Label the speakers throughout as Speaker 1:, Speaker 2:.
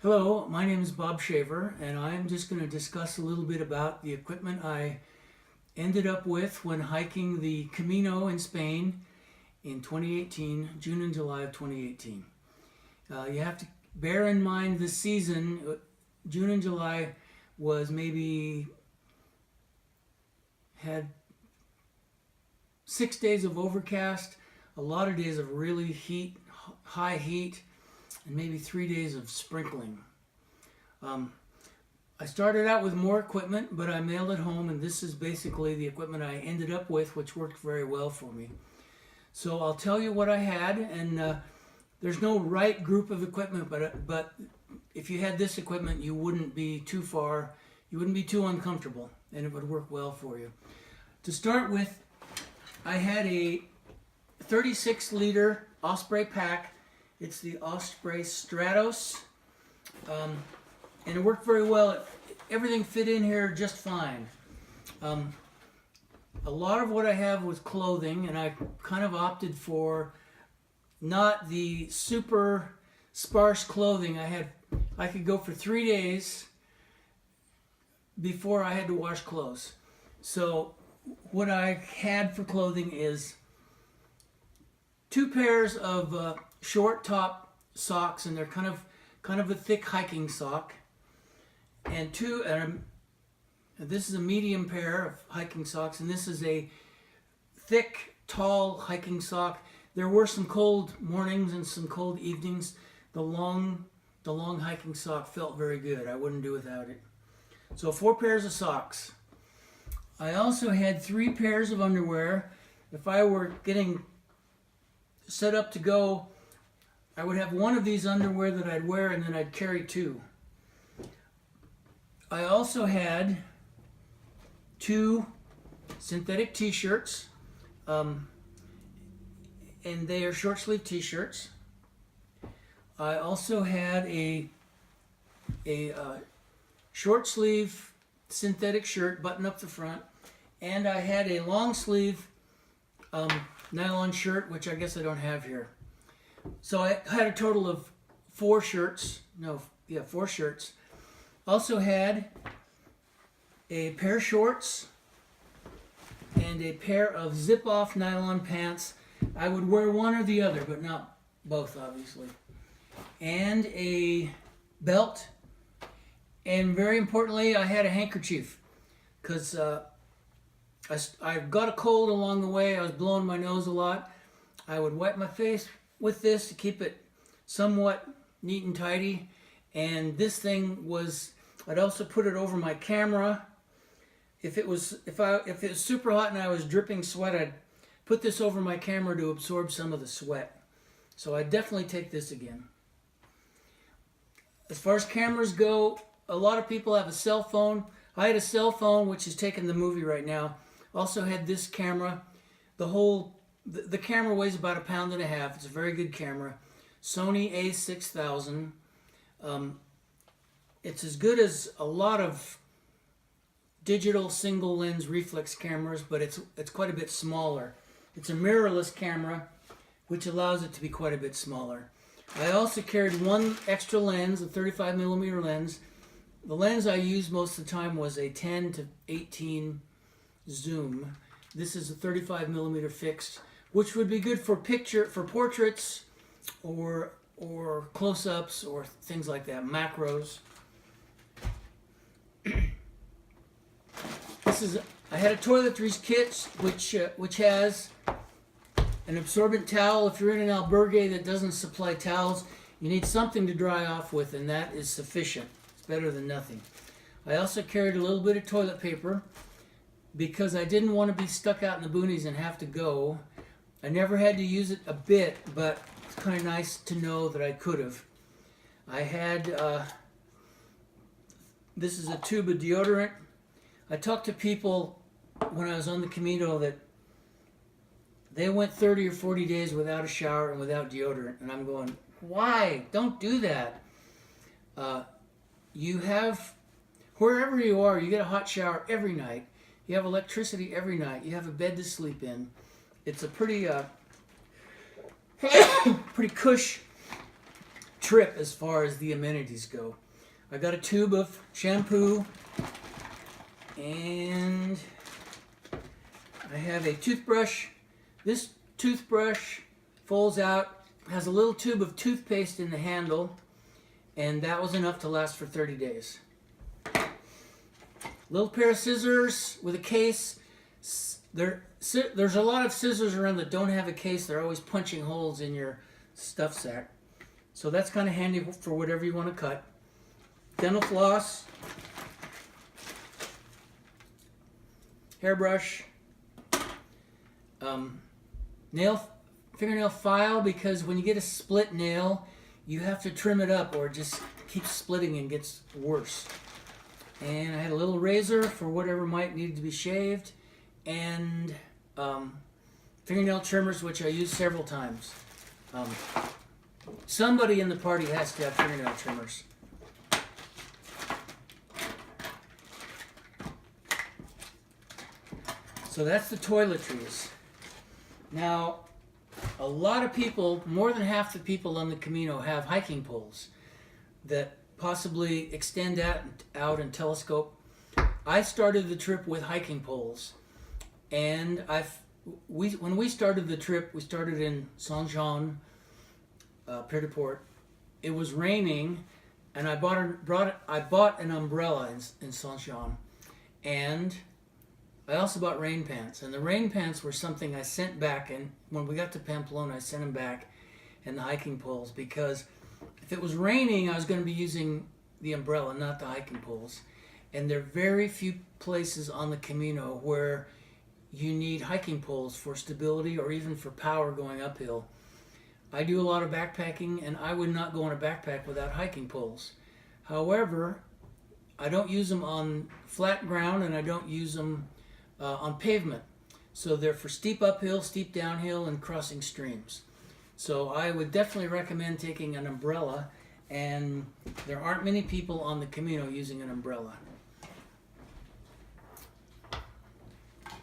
Speaker 1: Hello, my name is Bob Shaver, and I'm just going to discuss a little bit about the equipment I ended up with when hiking the Camino in Spain in 2018, June and July of 2018. You have to bear in mind this season, June and July was had 6 days of overcast, a lot of days of really high heat, and maybe 3 days of sprinkling. I started out with more equipment, but I mailed it home, and this is basically the equipment I ended up with, which worked very well for me. So I'll tell you what I had, and there's no right group of equipment, but if you had this equipment, you wouldn't be too uncomfortable, and it would work well for you. To start with, I had a 36-liter Osprey pack. It's the Osprey Stratos, and it worked very well. Everything fit in here just fine. A lot of what I have was clothing, and I kind of opted for not the super sparse clothing. I could go for 3 days before I had to wash clothes. So what I had for clothing is 2 pairs of short top socks, and they're kind of a thick hiking sock, and this is a medium pair of hiking socks, and this is a thick, tall hiking sock. There were some cold mornings and some cold evenings. The long hiking sock felt very good. I wouldn't do without it. So 4 pairs of socks. I also had 3 pairs of underwear. If I were getting set up to go, I would have one of these underwear that I'd wear, and then I'd carry 2. I also had 2 synthetic t-shirts, and they are short sleeve t-shirts. I also had a short sleeve synthetic shirt, button up the front, and I had a long sleeve nylon shirt, which I guess I don't have here. So I had a total of 4 shirts. 4 shirts. Also had a pair of shorts and a pair of zip-off nylon pants. I would wear one or the other, but not both, obviously. And a belt. And very importantly, I had a handkerchief, because I got a cold along the way. I was blowing my nose a lot. I would wipe my face with this to keep it somewhat neat and tidy. And this thing I'd also put it over my camera. If it was super hot and I was dripping sweat, I'd put this over my camera to absorb some of the sweat. So I definitely take this again. As far as cameras go, a lot of people have a cell phone. I had a cell phone, which is taking the movie right now. Also had this camera. The camera weighs about 1.5 pounds. It's a very good camera. Sony A6000. It's as good as a lot of digital single lens reflex cameras, but it's quite a bit smaller. It's a mirrorless camera, which allows it to be quite a bit smaller. I also carried one extra lens, a 35mm lens. The lens I used most of the time was a 10 to 18 zoom. This is a 35mm fixed, which would be good for portraits or close-ups or things like that, macros. I had a toiletries kit which has an absorbent towel. If you're in an albergue that doesn't supply towels, you need something to dry off with, and that is sufficient. It's better than nothing. I also carried a little bit of toilet paper because I didn't want to be stuck out in the boonies and have to go. I never had to use it a bit, but it's kind of nice to know that I could have. I had, this is a tube of deodorant. I talked to people when I was on the Camino that they went 30 or 40 days without a shower and without deodorant. And I'm going, why? Don't do that. Wherever you are, you get a hot shower every night. You have electricity every night. You have a bed to sleep in. It's a pretty cush trip as far as the amenities go. I got a tube of shampoo, and I have a toothbrush. This toothbrush folds out, has a little tube of toothpaste in the handle, and that was enough to last for 30 days. Little pair of scissors with a case. There's a lot of scissors around that don't have a case. They're always punching holes in your stuff sack. So that's kind of handy for whatever you want to cut. Dental floss, hairbrush, fingernail file, because when you get a split nail, you have to trim it up or it just keeps splitting and gets worse. And I had a little razor for whatever might need to be shaved, and fingernail trimmers, which I used several times. Somebody in the party has to have fingernail trimmers. So that's the toiletries. Now, a lot of people, more than half the people on the Camino, have hiking poles that possibly extend out and telescope. I started the trip with hiking poles, and when we started the trip, we started in Saint-Jean, Port. It was raining, and I bought an umbrella in Saint-Jean, and I also bought rain pants, and the rain pants were something I sent back, and when we got to Pamplona, I sent them back, and the hiking poles, because if it was raining, I was going to be using the umbrella, not the hiking poles. And there are very few places on the Camino where you need hiking poles for stability or even for power going uphill. I do a lot of backpacking, and I would not go on a backpack without hiking poles. However, I don't use them on flat ground, and I don't use them on pavement. So they're for steep uphill, steep downhill, and crossing streams. So I would definitely recommend taking an umbrella, and there aren't many people on the Camino using an umbrella.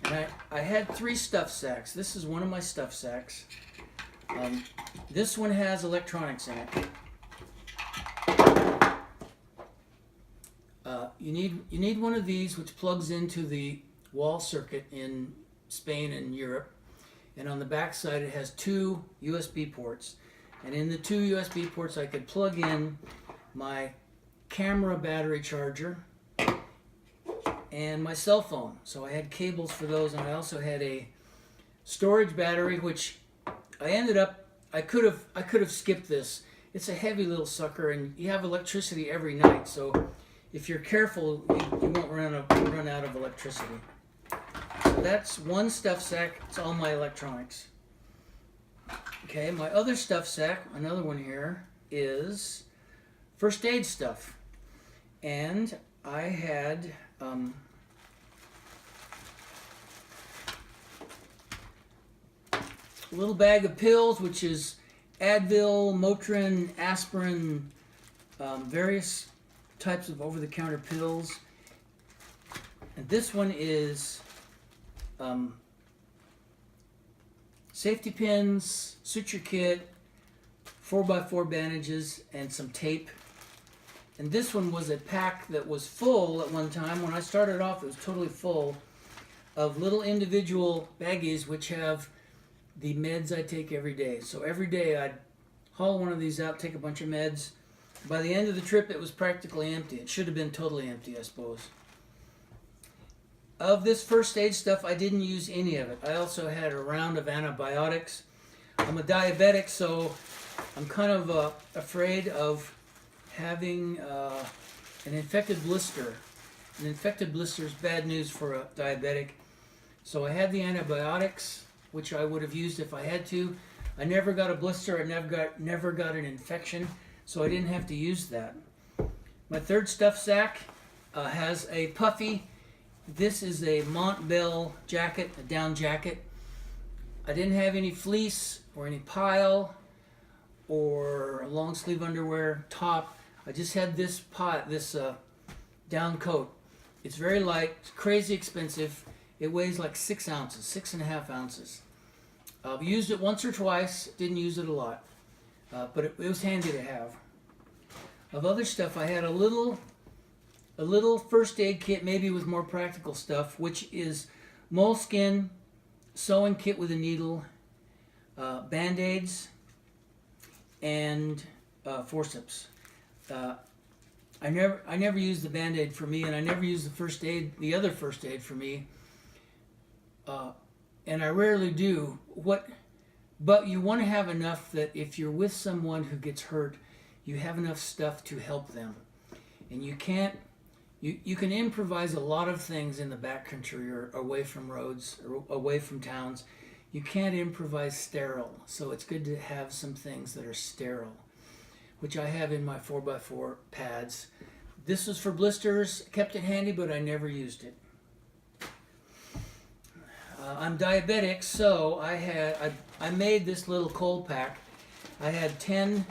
Speaker 1: And I had 3 stuff sacks. This is one of my stuff sacks. This one has electronics in it. You need one of these, which plugs into the wall circuit in Spain and Europe. And on the back side it has 2 USB ports. And in the 2 USB ports I could plug in my camera battery charger and my cell phone. So I had cables for those, and I also had a storage battery, which I could have skipped this. It's a heavy little sucker, and you have electricity every night, so if you're careful, you won't run out of electricity. So that's one stuff sack. It's all my electronics. Okay, my other stuff sack, another one here, is first aid stuff. And I had a little bag of pills, which is Advil, Motrin, aspirin, various types of over-the-counter pills. And this one is safety pins, suture kit, 4x4 bandages, and some tape. And this one was a pack that was full at one time. When I started off, it was totally full of little individual baggies which have the meds I take every day. So every day I'd haul one of these out, take a bunch of meds. By the end of the trip, it was practically empty. It should have been totally empty, I suppose. Of this first aid stuff, I didn't use any of it. I also had a round of antibiotics. I'm a diabetic, so I'm kind of afraid of having an infected blister. An infected blister is bad news for a diabetic. So I had the antibiotics, which I would have used if I had to. I never got a blister. I never got an infection, so I didn't have to use that. My third stuff sack has a puffy. This is a Montbell jacket, a down jacket. I didn't have any fleece or any pile or a long sleeve underwear top. I just had this down coat. It's very light, it's crazy expensive. It weighs like 6 ounces, 6.5 ounces. I've used it once or twice, didn't use it a lot, but it was handy to have. Of other stuff, I had a little first aid kit, maybe with more practical stuff, which is moleskin, sewing kit with a needle, Band-Aids, and forceps. I never used the Band-Aid for me, and I never used the other first aid for me, and I rarely do. But you want to have enough that if you're with someone who gets hurt, you have enough stuff to help them, and you can improvise a lot of things in the backcountry or away from roads or away from towns. You can't improvise sterile, so it's good to have some things that are sterile, which I have in my 4x4 pads. This was for blisters, kept it handy, but I never used it. I'm diabetic, so I made this little cold pack. I had 10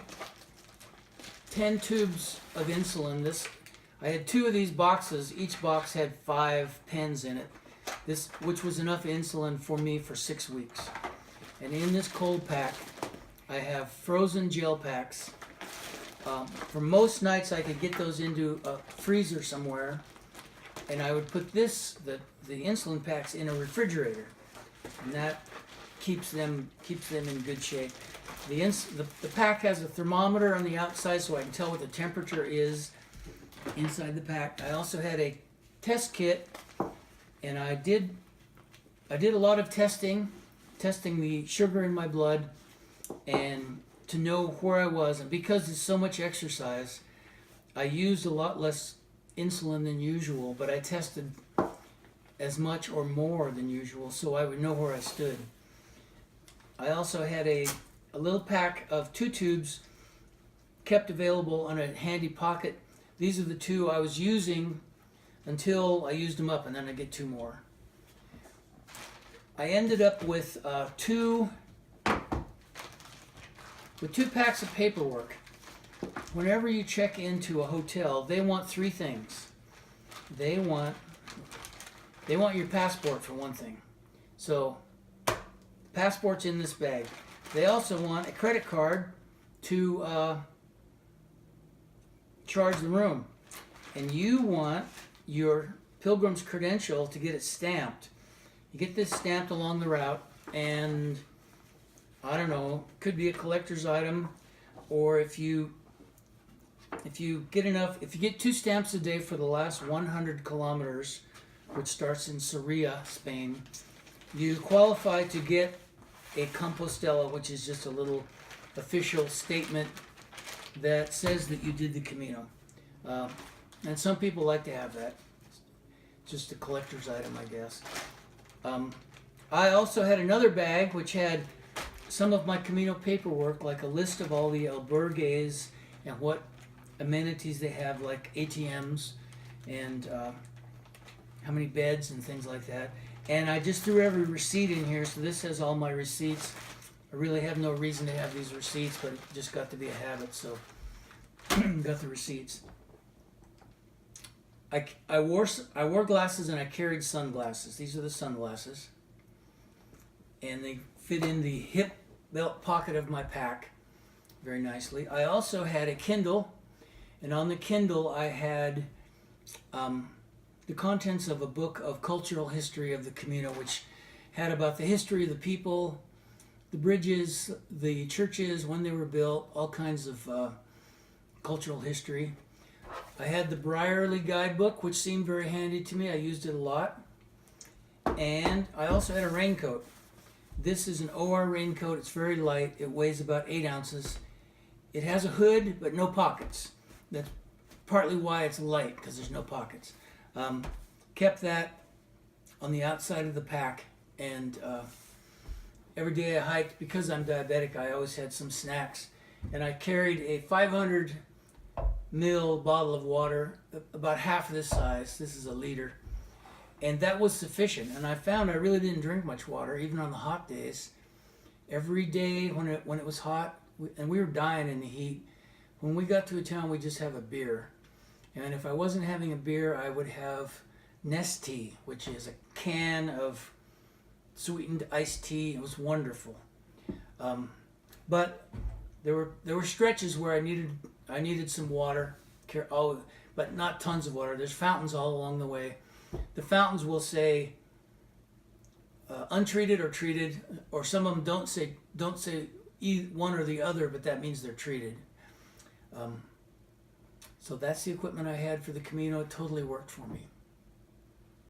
Speaker 1: tubes of insulin. I had 2 of these boxes. Each box had 5 pens in it. Which was enough insulin for me for 6 weeks. And in this cold pack, I have frozen gel packs. For most nights, I could get those into a freezer somewhere, and I would put the insulin packs in a refrigerator, and that keeps them in good shape. The pack has a thermometer on the outside, so I can tell what the temperature is inside the pack. I also had a test kit, and I did a lot of testing the sugar in my blood, and to know where I was. And because it's so much exercise, I used a lot less insulin than usual, but I tested as much or more than usual so I would know where I stood. I also had a little pack of 2 tubes kept available on a handy pocket. These are the 2 I was using until I used them up, and then I get 2 more. I ended up with 2 packs of paperwork. Whenever you check into a hotel, they want 3 things. They want your passport, for one thing. So, passport's in this bag. They also want a credit card to charge the room. And you want your pilgrim's credential to get it stamped. You get this stamped along the route, and I don't know, could be a collector's item, or if you get 2 stamps a day for the last 100 kilometers, which starts in Sevilla, Spain, you qualify to get a Compostela, which is just a little official statement that says that you did the Camino. And some people like to have that. Just a collector's item, I guess. I also had another bag which had some of my Camino paperwork, like a list of all the albergues and what amenities they have, like ATMs and how many beds and things like that. And I just threw every receipt in here, so this has all my receipts. I really have no reason to have these receipts, but it just got to be a habit, so got the receipts. I wore glasses, and I carried sunglasses. These are the sunglasses, and they fit in the hip belt pocket of my pack very nicely. I also had a Kindle, and on the Kindle I had the contents of a book of cultural history of the Camino, which had about the history of the people, the bridges, the churches, when they were built, all kinds of cultural history. I had the Brierley guidebook, which seemed very handy to me. I used it a lot. And I also had a raincoat. This is an OR raincoat. It's very light. It weighs about 8 ounces. It has a hood, but no pockets. That's partly why it's light, because there's no pockets. Kept that on the outside of the pack, and every day I hiked, because I'm diabetic, I always had some snacks. And I carried a 500 ml bottle of water, about half this size. This is a liter. And that was sufficient. And I found I really didn't drink much water, even on the hot days. Every day when it was hot, and we were dying in the heat, when we got to a town, we'd just have a beer. And if I wasn't having a beer, I would have Nestea, which is a can of sweetened iced tea. It was wonderful. But there were stretches where I needed I needed some water, but not tons of water. There's fountains all along the way. The fountains will say untreated or treated, or some of them don't say one or the other, but that means they're treated. So that's the equipment I had for the Camino. It totally worked for me.